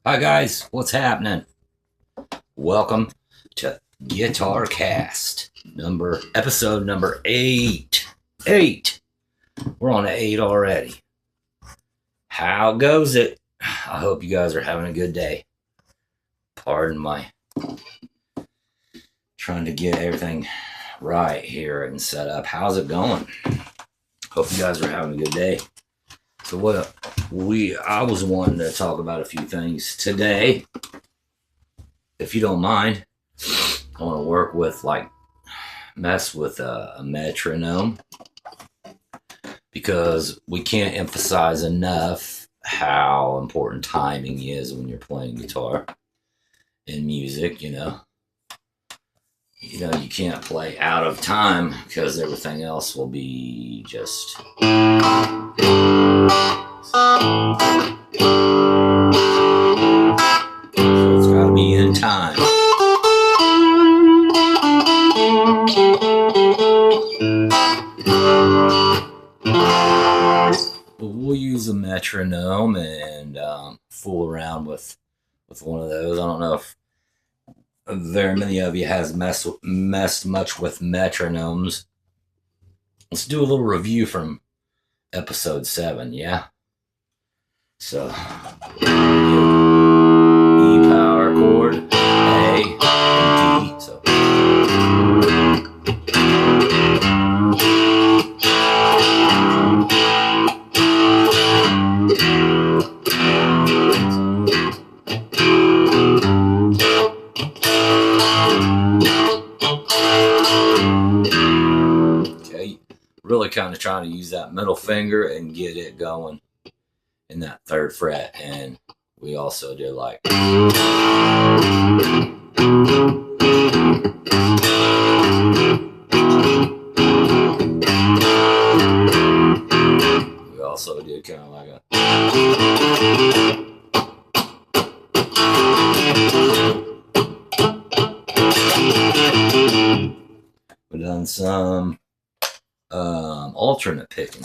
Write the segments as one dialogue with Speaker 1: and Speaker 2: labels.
Speaker 1: Hi guys, what's happening? Welcome to Guitarcast, episode number 8. 8. We're on 8 already. How goes it? I hope you guys are having a good day. Pardon my trying to get everything right here and set up. How's it going? Hope you guys are having a good day. So I was wanting to talk about a few things today. If you don't mind, I want to work with mess with a metronome, because we can't emphasize enough how important timing is when you're playing guitar in music. You know, you can't play out of time because everything else will be just so it's got to be in time. But we'll use a metronome and fool around with one of those. I don't know if very many of you has messed much with metronomes. Let's do a little review from episode 7, yeah? So, E power chord, A, and D. So, okay, really kind of trying to use that middle finger and get it going in that 3rd fret, and we also did we also did kind of like we've done some alternate picking,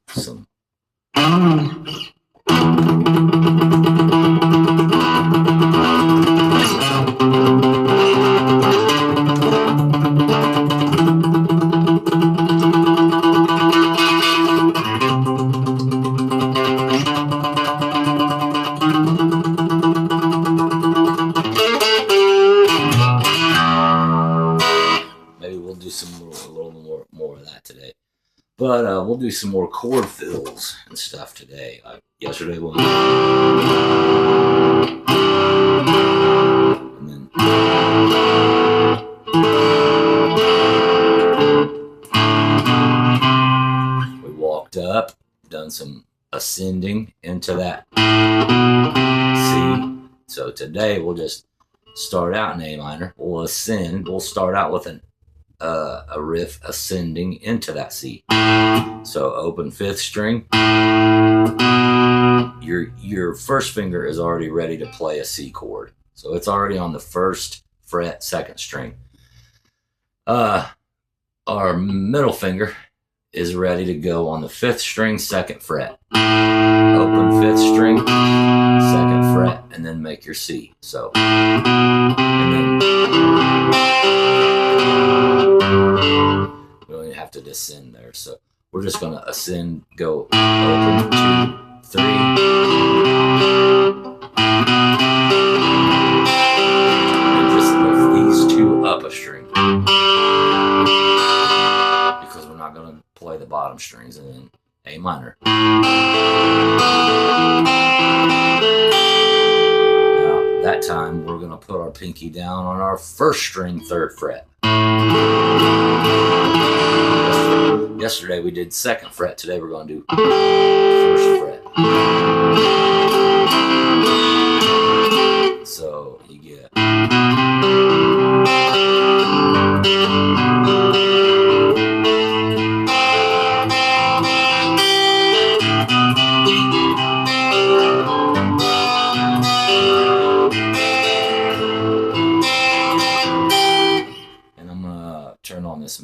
Speaker 1: some maybe we'll do a little more of that today. But we'll do some more chord fills and stuff today. Yesterday we and then we walked up, done some ascending into that C. So today we'll just start out in A minor. We'll ascend. We'll start out with a riff ascending into that C. So open 5th string. Your first finger is already ready to play a C chord. So it's already on the 1st fret, 2nd string. Our middle finger is ready to go on the 5th string, 2nd fret. Open 5th string, 2nd fret, and then make your C. So, and then we don't even have to descend there. So we're just going to ascend, go open 2, 3. And just lift these 2 up a string. Because we're not going to play the bottom strings, and then A minor. Now, that time we're going to put our pinky down on our 1st string, 3rd fret. Yesterday we did 2nd fret. Today we're going to do 1st fret.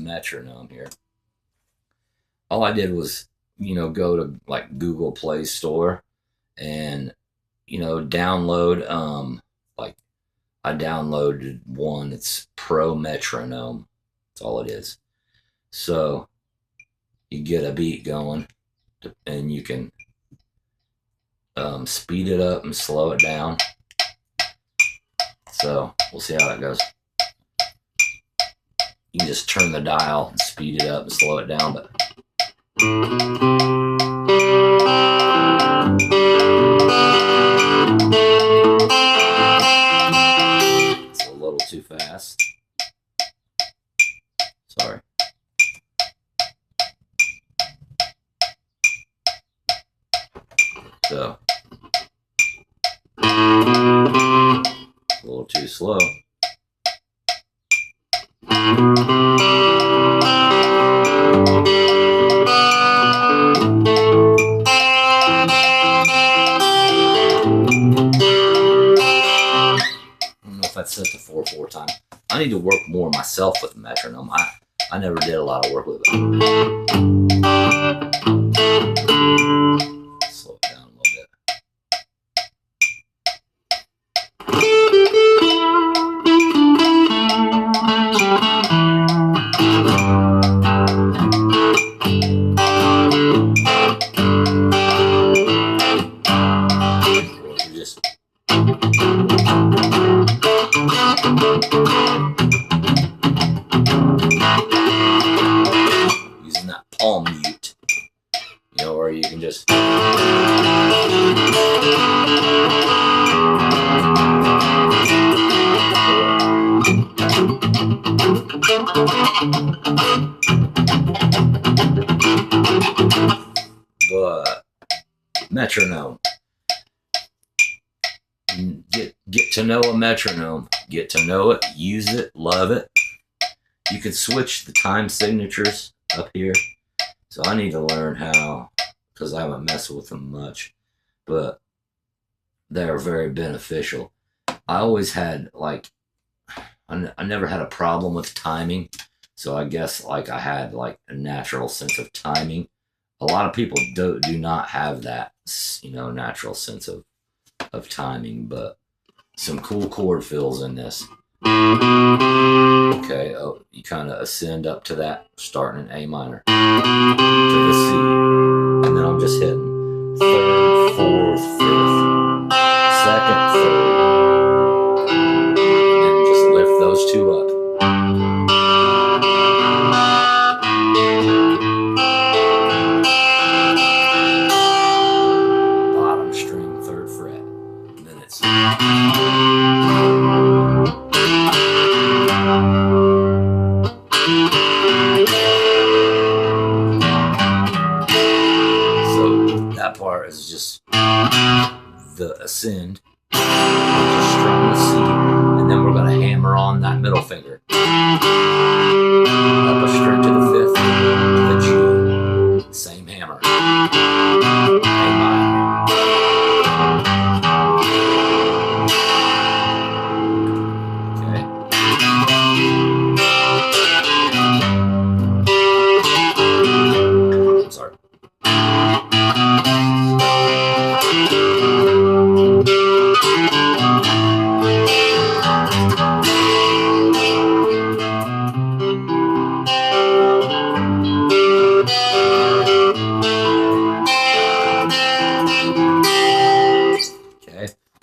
Speaker 1: metronome here. All I did was, go to like Google Play Store and, download, like I downloaded one. It's Pro Metronome. That's all it is. So you get a beat going and you can speed it up and slow it down. So we'll see how that goes. You can just turn the dial and speed it up and slow it down, but it's a little too fast. Sorry. So a little too slow. That's set to 4/4 time. I need to work more myself with the metronome. I never did a lot of work with it. Slow it down a little bit. Using that palm mute, where you can just but metronome. Get to know a metronome. Get to know it, use it, love it. You can switch the time signatures up here. So I need to learn how, because I haven't messed with them much, but they're very beneficial. I always had I never had a problem with timing. So I guess I had a natural sense of timing. A lot of people do not have that, natural sense of timing, but some cool chord fills in this. Okay, you kind of ascend up to that, starting in A minor to the C, and then I'm just hitting 3rd, 4th, 5th, 2nd, 3rd, and then just lift those two up. Bottom string, 3rd fret, and then it's part is just the ascend, just strum the C, and then we're going to hammer on that middle finger. Up a string to the 5th, to the G, same hammer. A minor. Okay. Sorry.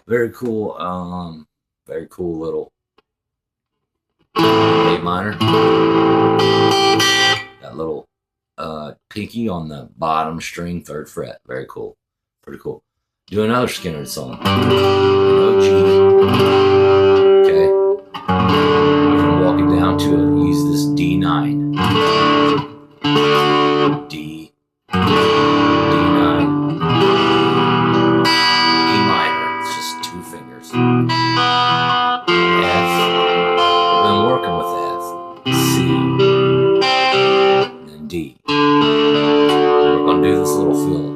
Speaker 1: Very cool little A minor. That little pinky on the bottom string, 3rd fret. Very cool. Pretty cool. Do another Skinner song. No G. Okay. We're gonna walk it down to it. Use this D9. D. D9. E minor. It's just 2 fingers. F. We've been working with F. C. And then D. We're gonna do this little fill.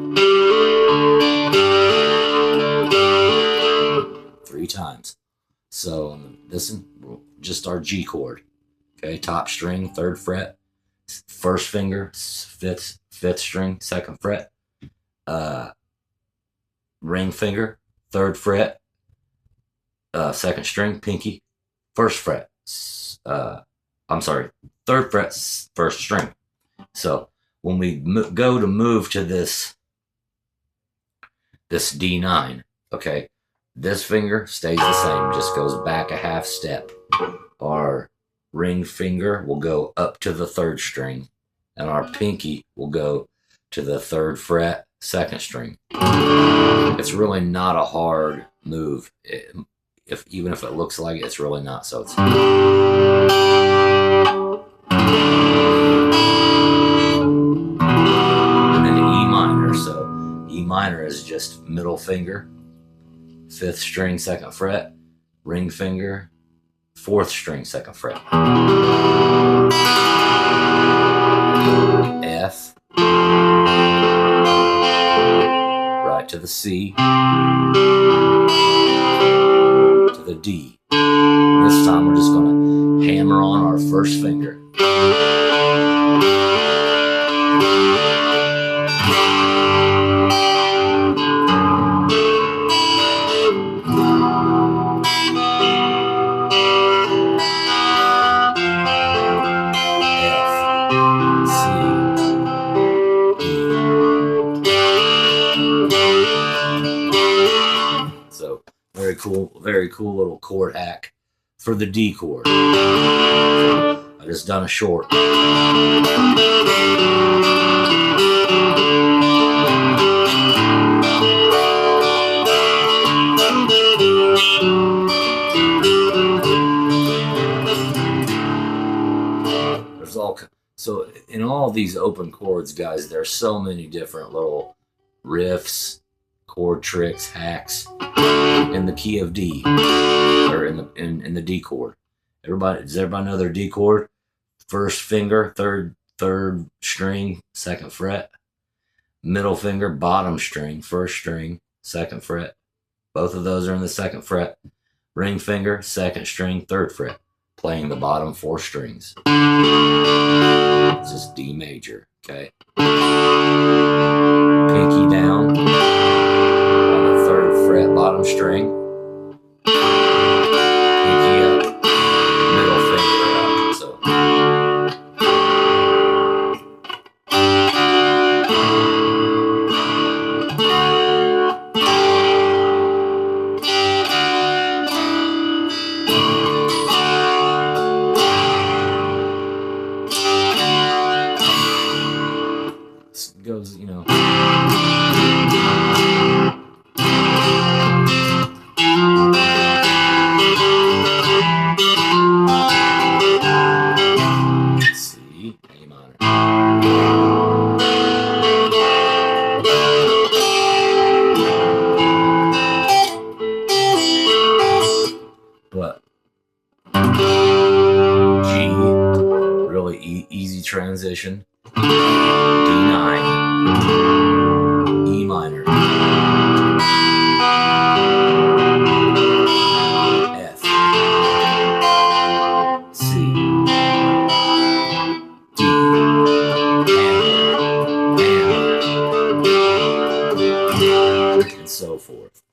Speaker 1: 3 times. So this is just our G chord. Okay, top string, 3rd fret. first finger, fifth string, second fret. Ring finger, third fret, second string, pinky, first fret. I'm sorry, third fret, first string. So when we go to move to this D9, okay, this finger stays the same, just goes back a half step. Our ring finger will go up to the third string, and our pinky will go to the third fret, second string. It's really not a hard move. Even if it looks like it, it's really not. So it's and then E minor. So E minor is just middle finger, fifth string, second fret, ring finger, fourth string, second fret. F, right to the C, to the D. This time we're just going to hammer on our first finger. Very cool little chord hack for the D chord. I just done a short. There's so in all these open chords, guys, there's so many different little riffs, chord tricks, hacks in the key of D, or in the D chord. Does everybody know their D chord? First finger, third string, second fret. Middle finger, bottom string, first string, second fret. Both of those are in the second fret. Ring finger, second string, third fret, playing the bottom four strings. It's just D major, okay? Pinky down on the third fret, bottom string. Pinky up, middle finger up. So this goes, you know. But G, really easy transition. D9, E minor, F, C, D, and so forth.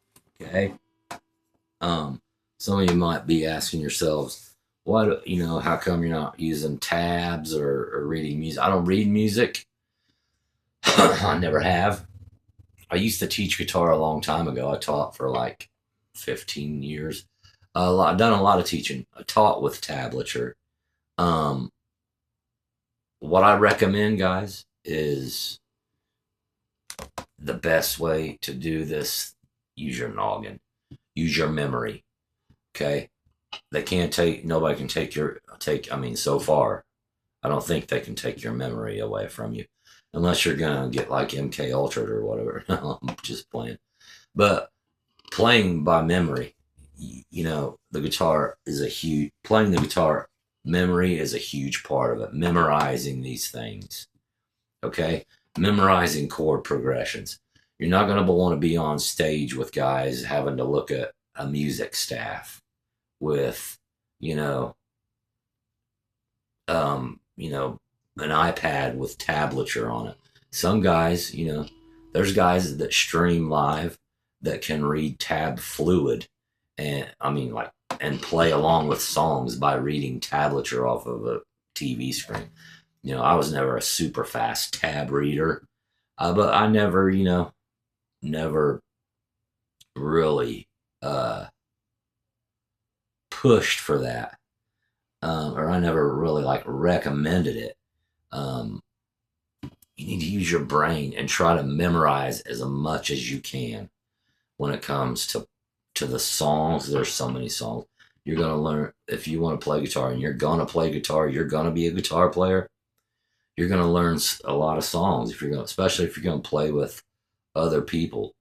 Speaker 1: Okay. Some of you might be asking yourselves, what, how come you're not using tabs or reading music? I don't read music. I never have. I used to teach guitar a long time ago. I taught for like 15 years. I've done a lot of teaching. I taught with tablature. What I recommend, guys, is the best way to do this. Use your noggin. Use your memory. Okay? Nobody can so far, I don't think they can take your memory away from you. Unless you're going to get like MK Ultra or whatever. I'm just playing. But playing by memory, the guitar is playing the guitar, memory is a huge part of it. Memorizing these things. Okay? Memorizing chord progressions. You're not going to want to be on stage with guys having to look at a music staff with, an iPad with tablature on it. Some guys, you know, there's guys that stream live that can read tab fluid, and I mean, like, and play along with songs by reading tablature off of a TV screen. You know, I was never a super fast tab reader, but I never, you know, never really pushed for that, or I never really like recommended it. You need to use your brain and try to memorize as much as you can when it comes to the songs. There's so many songs. You're going to learn, if you want to play guitar and you're going to play guitar, you're going to be a guitar player. You're going to learn a lot of songs, if you're going, especially if you're going to play with other people.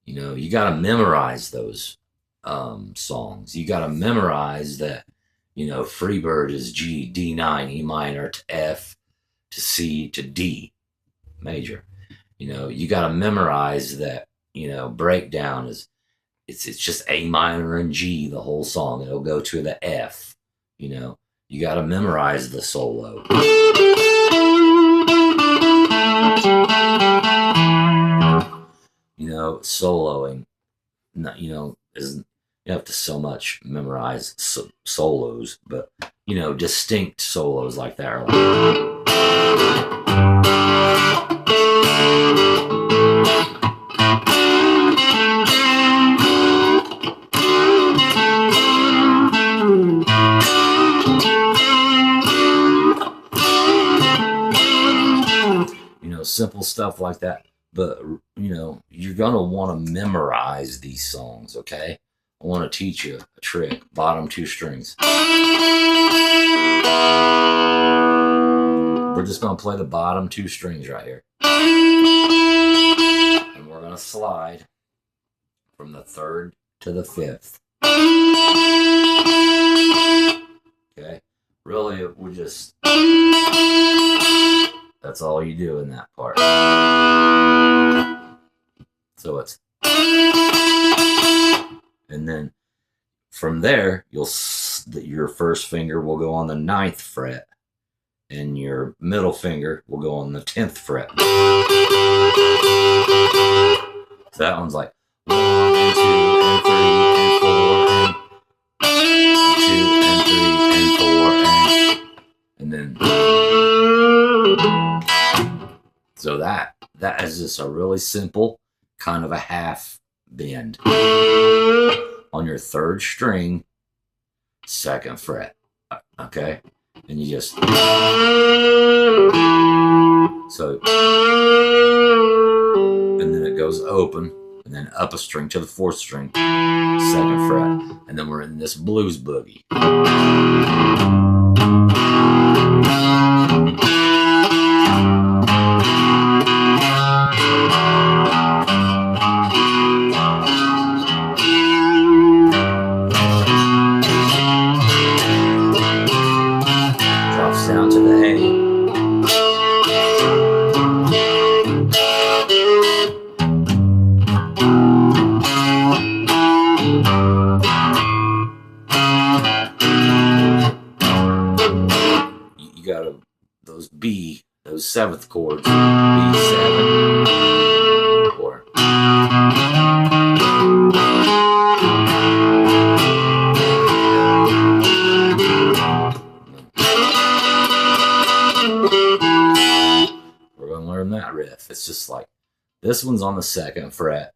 Speaker 1: You know, you got to memorize those songs. You got to memorize that, you know, Freebird is G, D9, E minor to F to C to D major. You know, you got to memorize that, you know, breakdown is, it's just A minor and G the whole song. It'll go to the F. You know, you got to memorize the solo. You know, soloing, you know, isn't, you have to so much memorize solos, but, you know, distinct solos like that are like, you know, simple stuff like that. But, you know, you're going to want to memorize these songs, okay? I want to teach you a trick. Bottom 2 strings. We're just going to play the bottom 2 strings right here. And we're going to slide from the 3rd to the 5th. Okay? Really, we just... That's all you do in that part. So it's... And then from there, your first finger will go on the 9th fret, and your middle finger will go on the 10th fret. So that one's like 1 and 2 and 3 and 4 and 2 and 3 and 4 and then so that is just a really simple kind of a half bend on your 3rd string, 2nd fret. Okay, and you just so, and then it goes open, and then up a string to the 4th string, 2nd fret, and then we're in this blues boogie. Drops down to the A. Those B, those 7th chords, B7, or we're gonna learn that riff. It's just like this one's on the 2nd fret,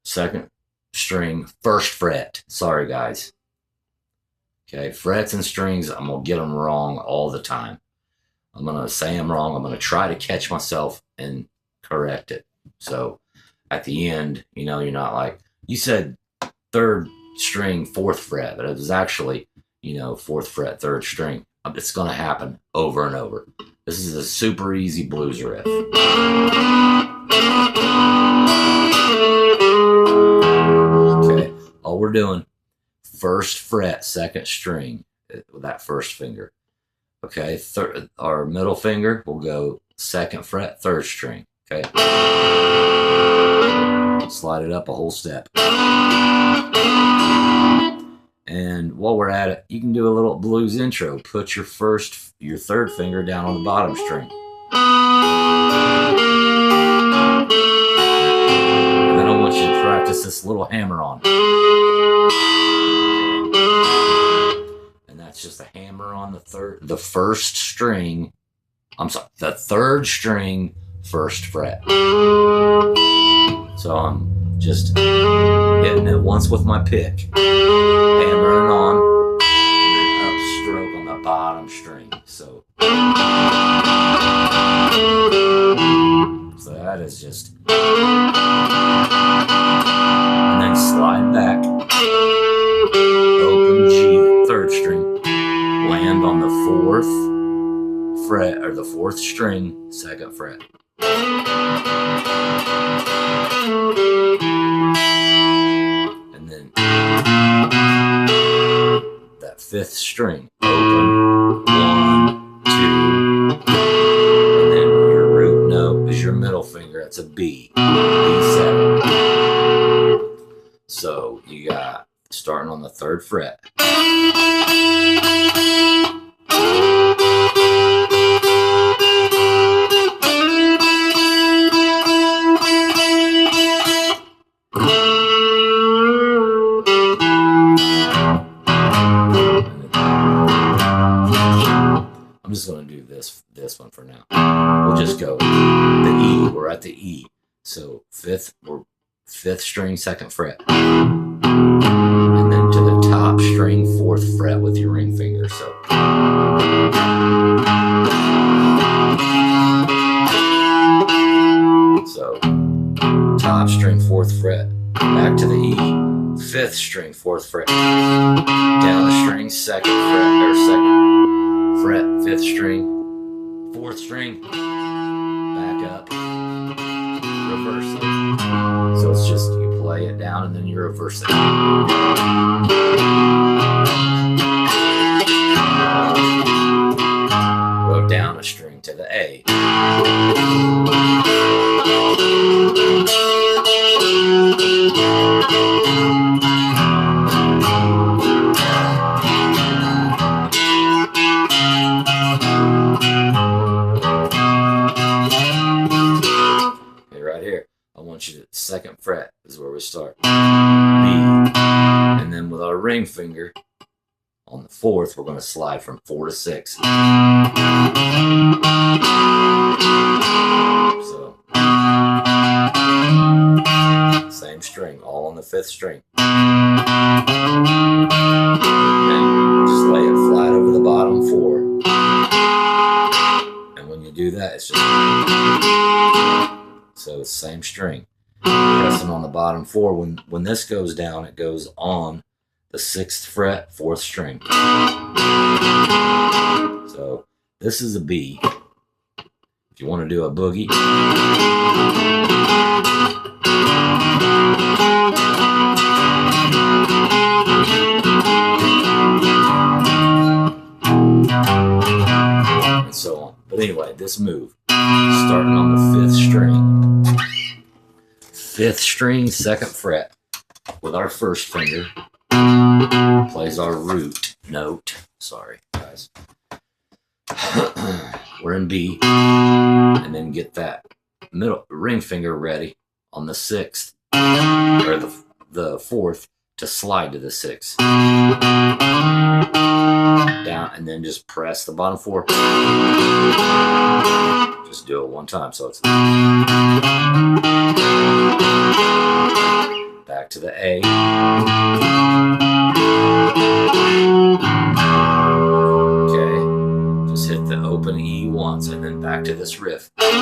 Speaker 1: 2nd string, 1st fret. Sorry, guys. Okay, frets and strings, I'm going to get them wrong all the time. I'm going to say I'm wrong. I'm going to try to catch myself and correct it. So at the end, you know, you're not like, you said 3rd string, 4th fret, but it was actually, you know, 4th fret, 3rd string. It's going to happen over and over. This is a super easy blues riff. Okay, all we're doing, 1st fret, 2nd string with that 1st finger. Okay, our middle finger will go 2nd fret, 3rd string. Okay, slide it up a whole step. And while we're at it, you can do a little blues intro. Put your third finger down on the bottom string. And then I want you to practice this little hammer-on. And that's just a hammer on the first string. I'm sorry, the third string, first fret. So I'm just hitting it once with my pick, hammering on, and then upstroke on the bottom string. So that is just, and then slide back, open G, third string, land on the fourth fret, or the fourth string, second fret. And then that fifth string, open, 1, 2, and then your root note is your middle finger. It's a B, B7. So you got, starting on the third fret. I'm just going to do this one for now. We'll just go the E. We're at the E. So fifth string, second fret. And then to the top string, fourth fret with your ring finger. So top string, fourth fret, back to the E, fifth string, fourth fret, down the string, second fret, or second fret, fifth string, fourth string, back up, reverse it. So it's just, you play it down and then you reverse it. Go down a string to the A. Second fret is where we start. B. And then with our ring finger on the fourth, we're going to slide from 4 to 6. So same string, all on the fifth string. And just lay it flat over the bottom 4. And when you do that, it's just, so it's same string. Pressing on the bottom 4. When this goes down, it goes on the 6th fret, 4th string. So this is a B. If you want to do a boogie, and so on. But anyway, this move, starting on the 5th string. 5th string, 2nd fret, with our first finger, plays our root note. Sorry, guys. We're in B, and then get that middle ring finger ready on the 6th, or the 4th, to slide to the 6th. Down, and then just press the bottom 4. Just do it one time, so it's back to the A. Okay, just hit the open E once, and then back to this riff. My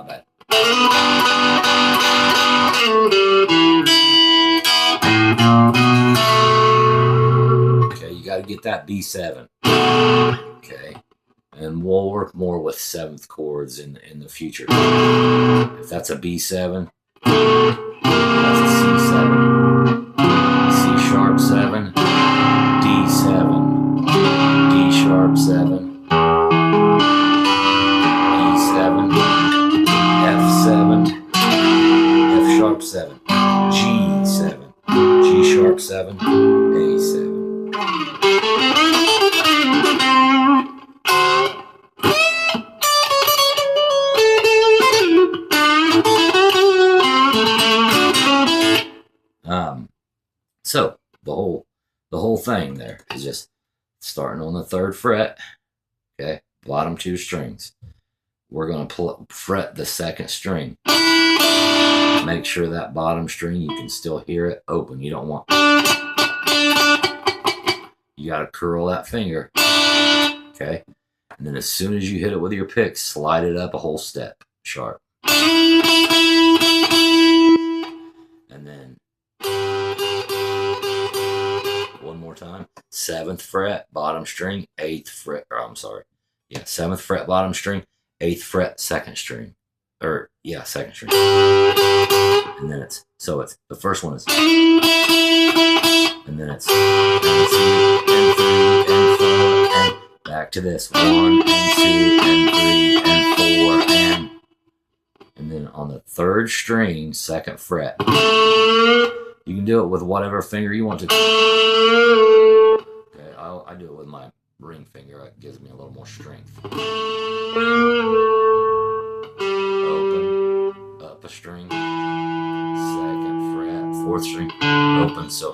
Speaker 1: bad. Okay, you got to get that B7. Okay, and we'll work more with 7th chords in the future. If that's a B7, that's a C7, C sharp 7, D7, D sharp 7, E7, F7, F sharp 7, G7, 7, A7. So the whole thing there is just starting on the 3rd fret, okay, bottom 2 strings. We're going to fret the 2nd string. Make sure that bottom string, you can still hear it open. You don't want, you got to curl that finger, okay, and then as soon as you hit it with your pick, slide it up a whole step sharp, and then one more time, 7th fret, bottom string, 8th fret, or I'm sorry, yeah, 7th fret, bottom string, 8th fret, 2nd string, or yeah, 2nd string, and then it's the first one is, and then it's and 2 and 3 and 4 and back to this 1 and 2 and 3 and 4 and then on the 3rd string, 2nd fret. You can do it with whatever finger you want to. Okay, I do it with my ring finger. It gives me a little more strength. Open, up a string, 2nd fret, 4th string, open, so.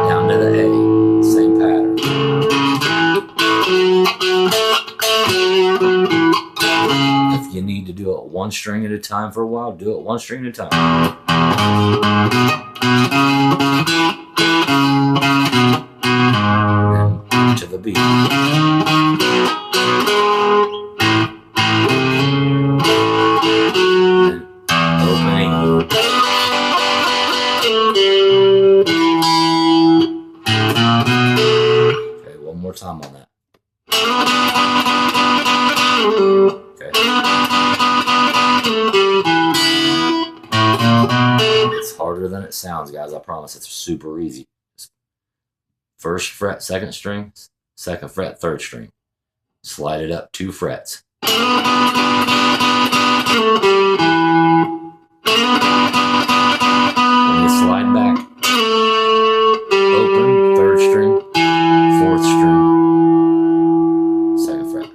Speaker 1: Down to the A, same pattern. If you need to do it 1 string at a time for a while, do it 1 string at a time. Then to the B. Then opening. Okay, one more time on that. Okay. It's harder than it sounds, guys. I promise. It's super easy. 1st fret, 2nd string, 2nd fret, 3rd string. Slide it up 2 frets. When you slide back, open, 3rd string, 4th string, 2nd fret.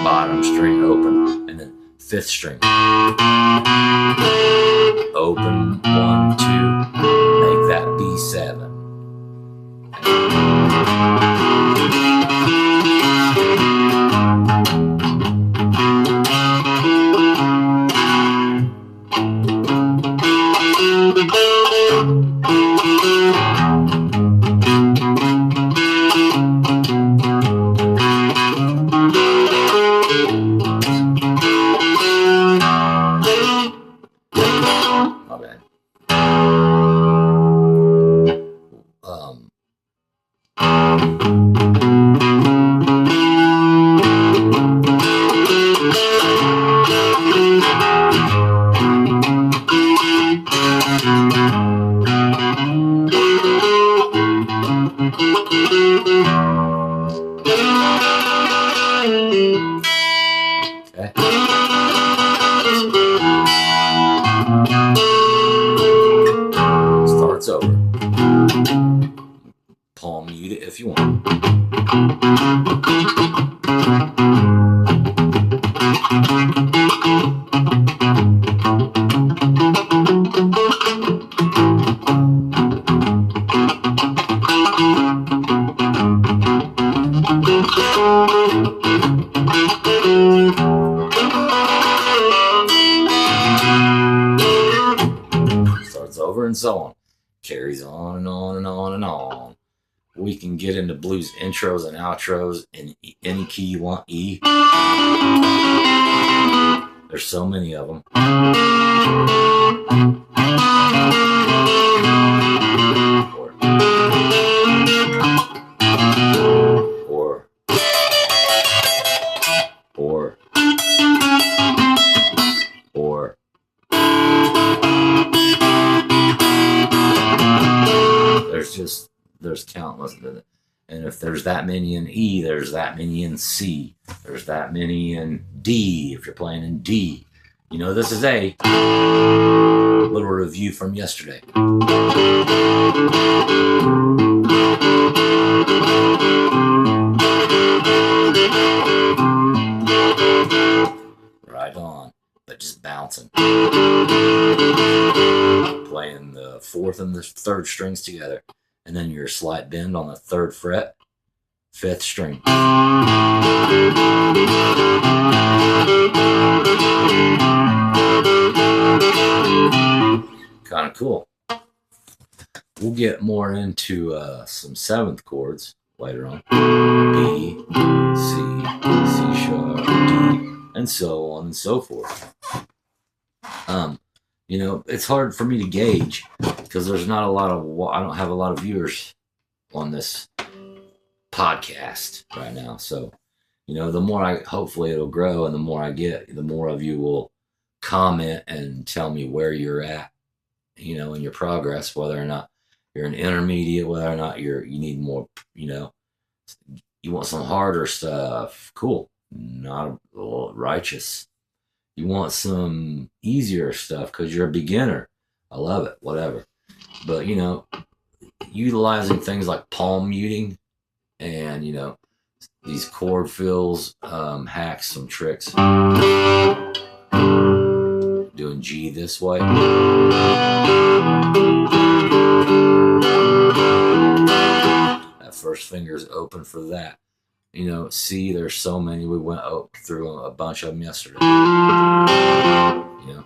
Speaker 1: Bottom string, open, and then 5th string. Open, 1, 2, make that B7. My bad. Okay. Starts over. Palm mute it if you want. Starts over and so on. Carries on and on and on and on. We can get into blues intros and outros in any key you want. E. There's so many of them. Or there's countless. And if there's that many in E, there's that many in C. There's that many in D if you're playing in D. You know, this is a little review from yesterday. Right on, but just bouncing. Playing the 4th and the 3rd strings together. And then your slight bend on the 3rd fret, 5th string. Kind of cool. We'll get more into some 7th chords later on. B, C, C sharp, D, and so on and so forth. You know, it's hard for me to gauge because there's not a lot of, I don't have a lot of viewers on this podcast right now. So, you know, the more hopefully it'll grow, and the more I get, the more of you will comment and tell me where you're at, you know, in your progress, whether or not you're an intermediate, whether or not you need more, you know, you want some harder stuff. Cool. Not righteous. You want some easier stuff because you're a beginner. I love it, whatever. But, you know, utilizing things like palm muting and, you know, these chord fills, hacks, some tricks. Doing G this way. That first finger is open for that. You know, C, there's so many. We went through a bunch of them yesterday. You know.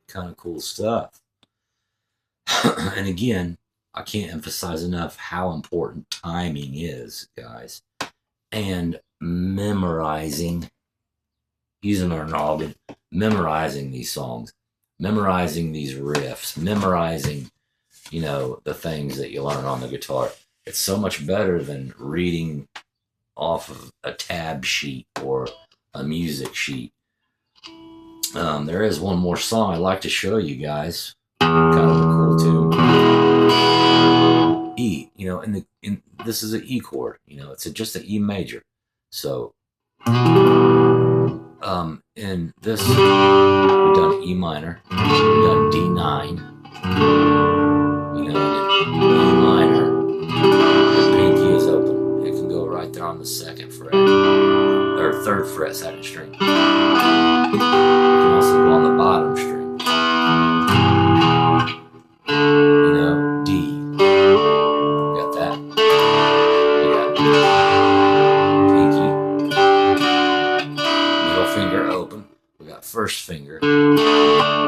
Speaker 1: Kind of cool stuff. And again, I can't emphasize enough how important timing is, guys. And memorizing, using our noggin, memorizing these songs, memorizing these riffs, memorizing, you know, the things that you learn on the guitar. It's so much better than reading off of a tab sheet or a music sheet. There is one more song I'd like to show you guys. Kind of a cool tune. E, you know, this is an E chord, you know, it's just an E major. So, in this, we've done E minor, we've done D9, you know, and in E minor, the pinky is open. It can go right there on the 2nd fret, or 3rd fret, 2nd string. It can also go on the bottom string. You know, D. Got that. We got pinky. Middle finger open. We got 1st finger.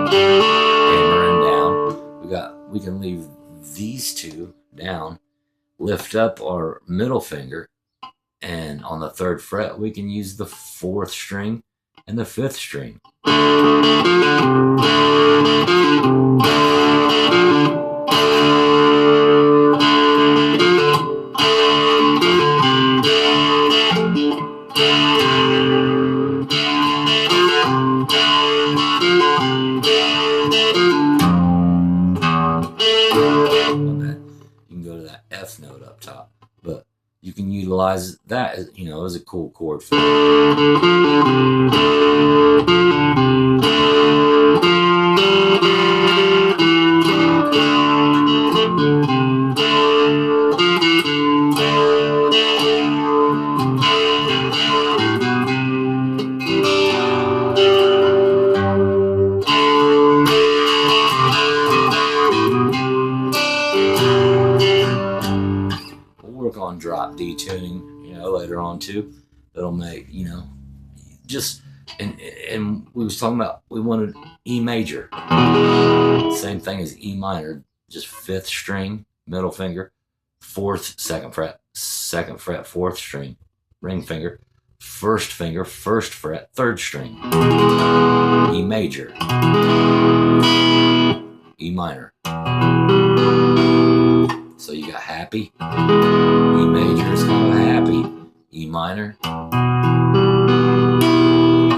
Speaker 1: Hammering down. We can leave these 2 down. Lift up our middle finger. And on the 3rd fret, we can use the 4th string and the 5th string. You can go to that F note up top, but you can utilize that as, you know, as a cool chord fill. On drop D tuning, you know, later on too. That'll make, you know, just and we was talking about, we wanted E major, same thing as E minor, just 5th string, middle finger, 4th, 2nd fret, 2nd fret, 4th string, ring finger, 1st finger, 1st fret, 3rd string, E major, E minor. So you got happy, E major is kind of happy, E minor,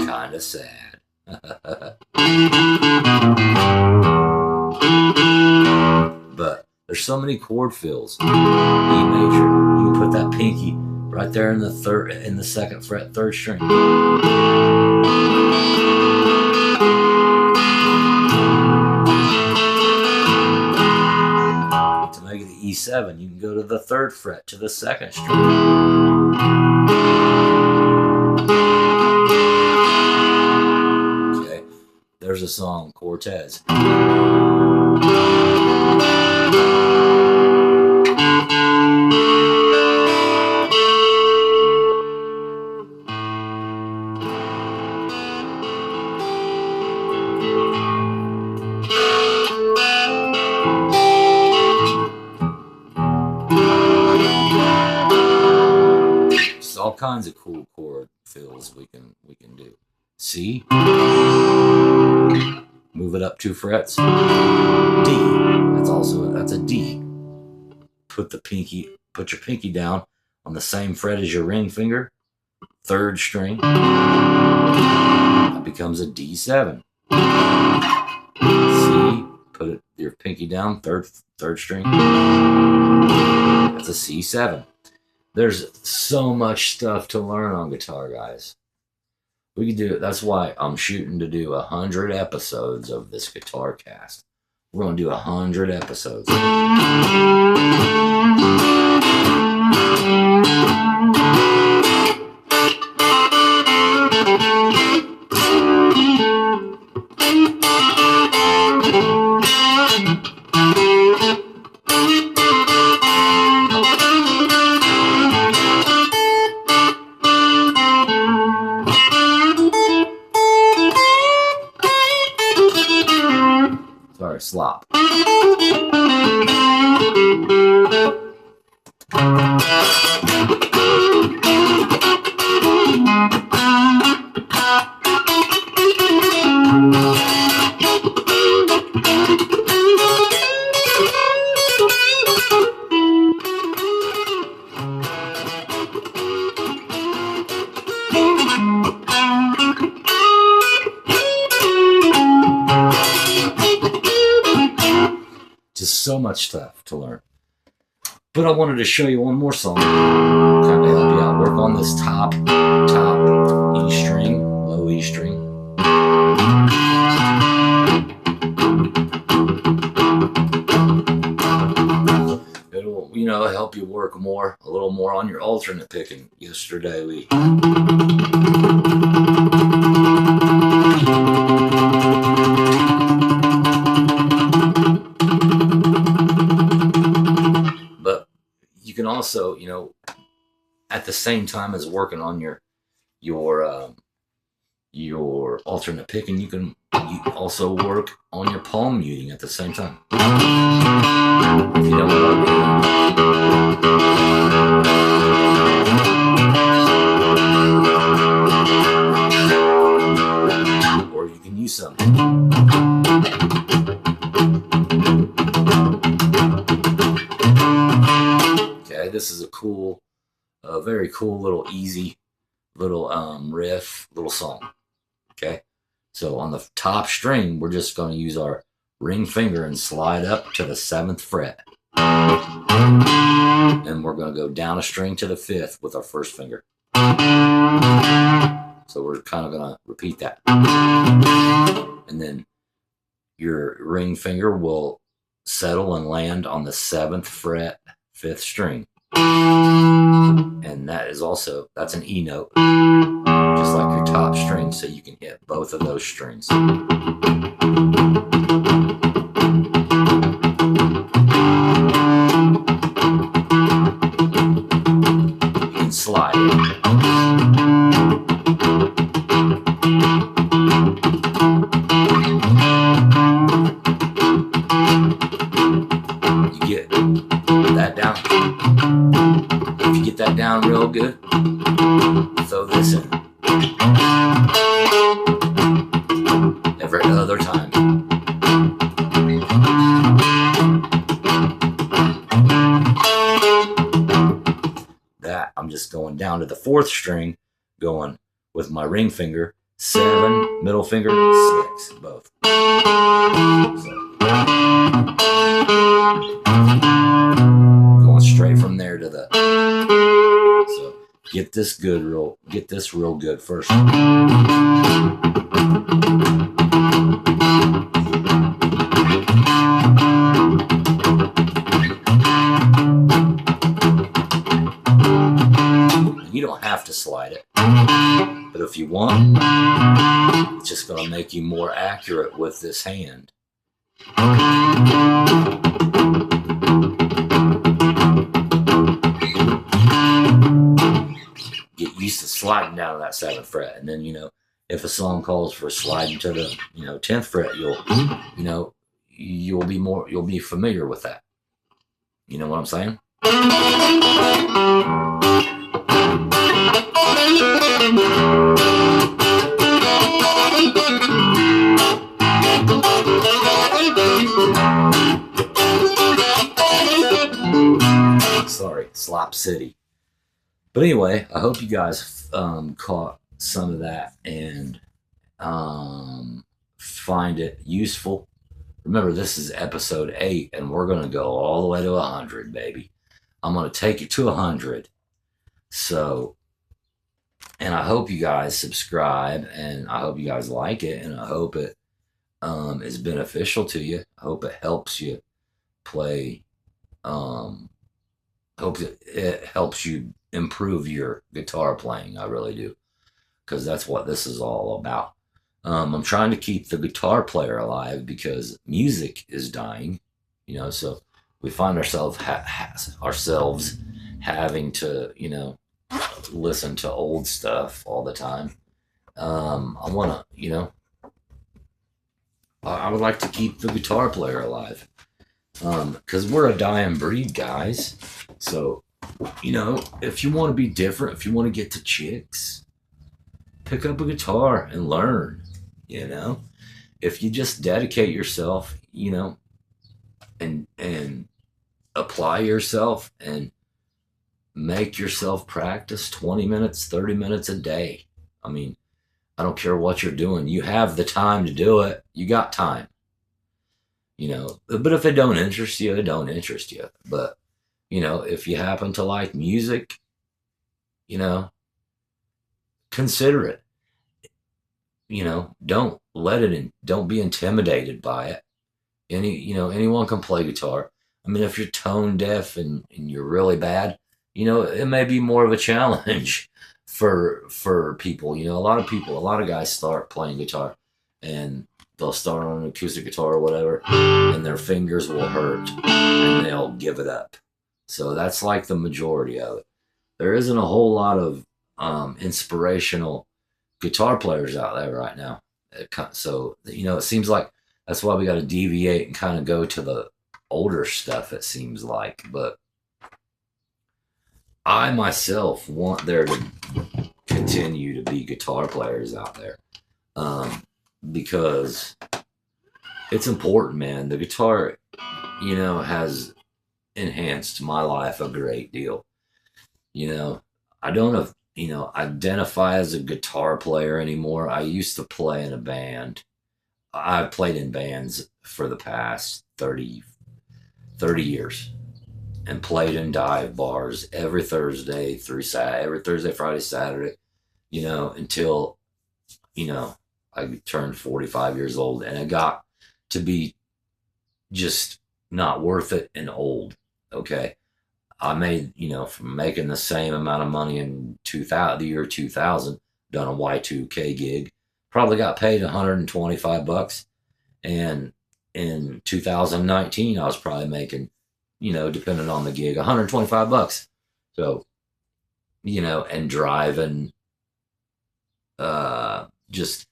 Speaker 1: kind of sad. But there's so many chord fills. E major, you can put that pinky right there in the second fret, third string. To make it the E7, you can go to the third fret to the second string. Okay, there's a song, Cortez. All kinds of cool chord fills we can do. C, move it up 2 frets. D, that's a D. Put your pinky down on the same fret as your ring finger, third string. That becomes a D7. C, put your pinky down, third string. That's a C7. There's so much stuff to learn on guitar, guys. We can do it. That's why I'm shooting to do 100 episodes of this Guitarcast. We're going to do 100 episodes. Sorry, slop. Just so much stuff to learn. But I wanted to show you one more song, kind of help you out. Work on this top E string, low E string. It'll, help you work a little more on your alternate picking. Yesterday we you can also, at the same time as working on your alternate picking, you also work on your palm muting at the same time. If you don't want to, or you can use something. This is a very cool little easy little riff, little song. Okay, so on the top string, we're just going to use our ring finger and slide up to the 7th fret, and we're going to go down a string to the 5th with our first finger. So we're kind of going to repeat that, and then your ring finger will settle and land on the 7th fret, 5th string. And that's an E note, just like your top string, so you can hit both of those strings. You can slide it. You get that down. If you get that down real good, throw this in. Every other time. down to the 4th string, going with my ring finger, 7, middle finger, 6, both. So, going straight from there to the. So get this real good first. You don't have to slide it, but if you want, it's just going to make you more accurate with this hand. Get used to sliding down to that 7th fret, and then, you know, if a song calls for sliding to the, you know, 10th fret, you'll be familiar with that. You know what I'm saying? Sorry, Slop City. But anyway, I hope you guys caught some of that and find it useful. Remember, this is episode 8, and we're going to go all the way to 100, baby. I'm going to take it to 100. So, and I hope you guys subscribe, and I hope you guys like it, and I hope it is beneficial to you. I hope it helps you play. Hope it helps you improve your guitar playing. I really do, because that's what this is all about. I'm trying to keep the guitar player alive because music is dying, you know, so we find ourselves having to, you know, listen to old stuff all the time. I want to, you know, I would like to keep the guitar player alive, because we're a dying breed, guys. So, you know, if you want to be different, if you want to get to chicks, pick up a guitar and learn. You know, if you just dedicate yourself, you know, and apply yourself and make yourself practice 20 minutes, 30 minutes a day. I mean, I don't care what you're doing. You have the time to do it. You got time, you know, but if it don't interest you, it don't interest you. But, you know, if you happen to like music, you know, consider it. You know, don't be intimidated by it. Anyone can play guitar. I mean, if you're tone deaf and you're really bad, you know, it may be more of a challenge for people. You know, a lot of guys start playing guitar and they'll start on an acoustic guitar or whatever, and their fingers will hurt and they'll give it up. So that's like the majority of it. There isn't a whole lot of inspirational guitar players out there right now. So, you know, it seems like that's why we got to deviate and kind of go to the older stuff, it seems like. But I myself want there to continue to be guitar players out there, because it's important, man. The guitar, you know, has enhanced my life a great deal. You know, I don't identify as a guitar player anymore. I used to play in a band. I've played in bands for the past 30 years and played in dive bars every Thursday, Friday, Saturday, you know, until, you know, I turned 45 years old, and it got to be just not worth it and old. Okay. I made, you know, from making the same amount of money in the year 2000, done a Y2K gig, probably got paid $125. And in 2019, I was probably making, you know, depending on the gig, $125. So, you know, and driving, just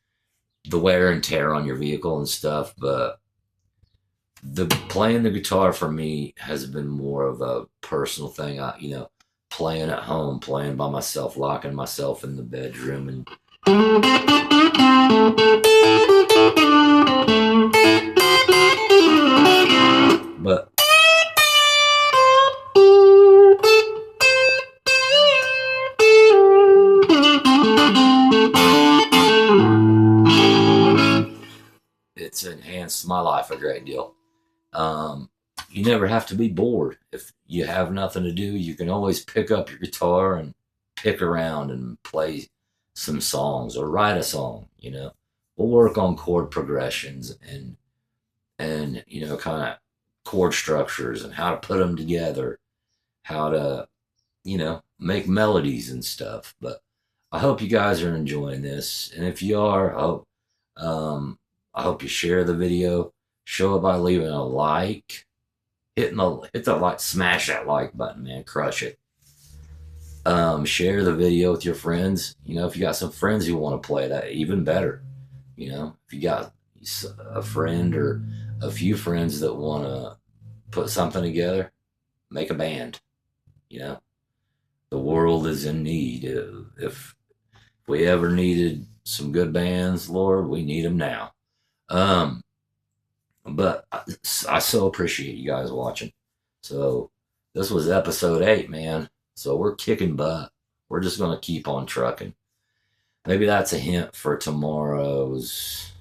Speaker 1: the wear and tear on your vehicle and stuff. But playing the guitar for me has been more of a personal thing. You know, playing at home, playing by myself, locking myself in the bedroom, and but enhanced my life a great deal. You never have to be bored. If you have nothing to do, you can always pick up your guitar and pick around and play some songs or write a song. We'll work on chord progressions and kind of chord structures and how to put them together, how to make melodies and stuff. But I hope you guys are enjoying this, and if you are, I hope you share the video. Show it by leaving a like, hit the like, smash that like button, man, crush it. Share the video with your friends. If you got some friends who want to play that, even better. If you got a friend or a few friends that want to put something together, make a band. The world is in need. If we ever needed some good bands, Lord, we need them now. But I so appreciate you guys watching. So this was episode 8, man. So we're kicking butt. We're just going to keep on trucking. Maybe that's a hint for tomorrow's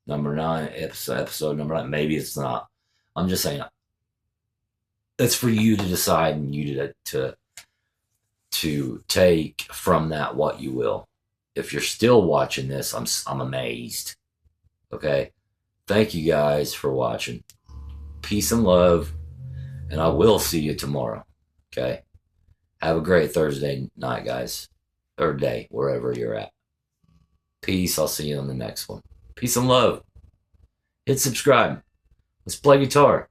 Speaker 1: number 9 episode number 9. Maybe it's not. I'm just saying it's for you to decide and you to take from that what you will. If you're still watching this, I'm amazed. Okay? Thank you guys for watching. Peace and love, and I will see you tomorrow. Okay? Have a great Thursday night, guys. Or day, wherever you're at. Peace. I'll see you on the next one. Peace and love. Hit subscribe. Let's play guitar.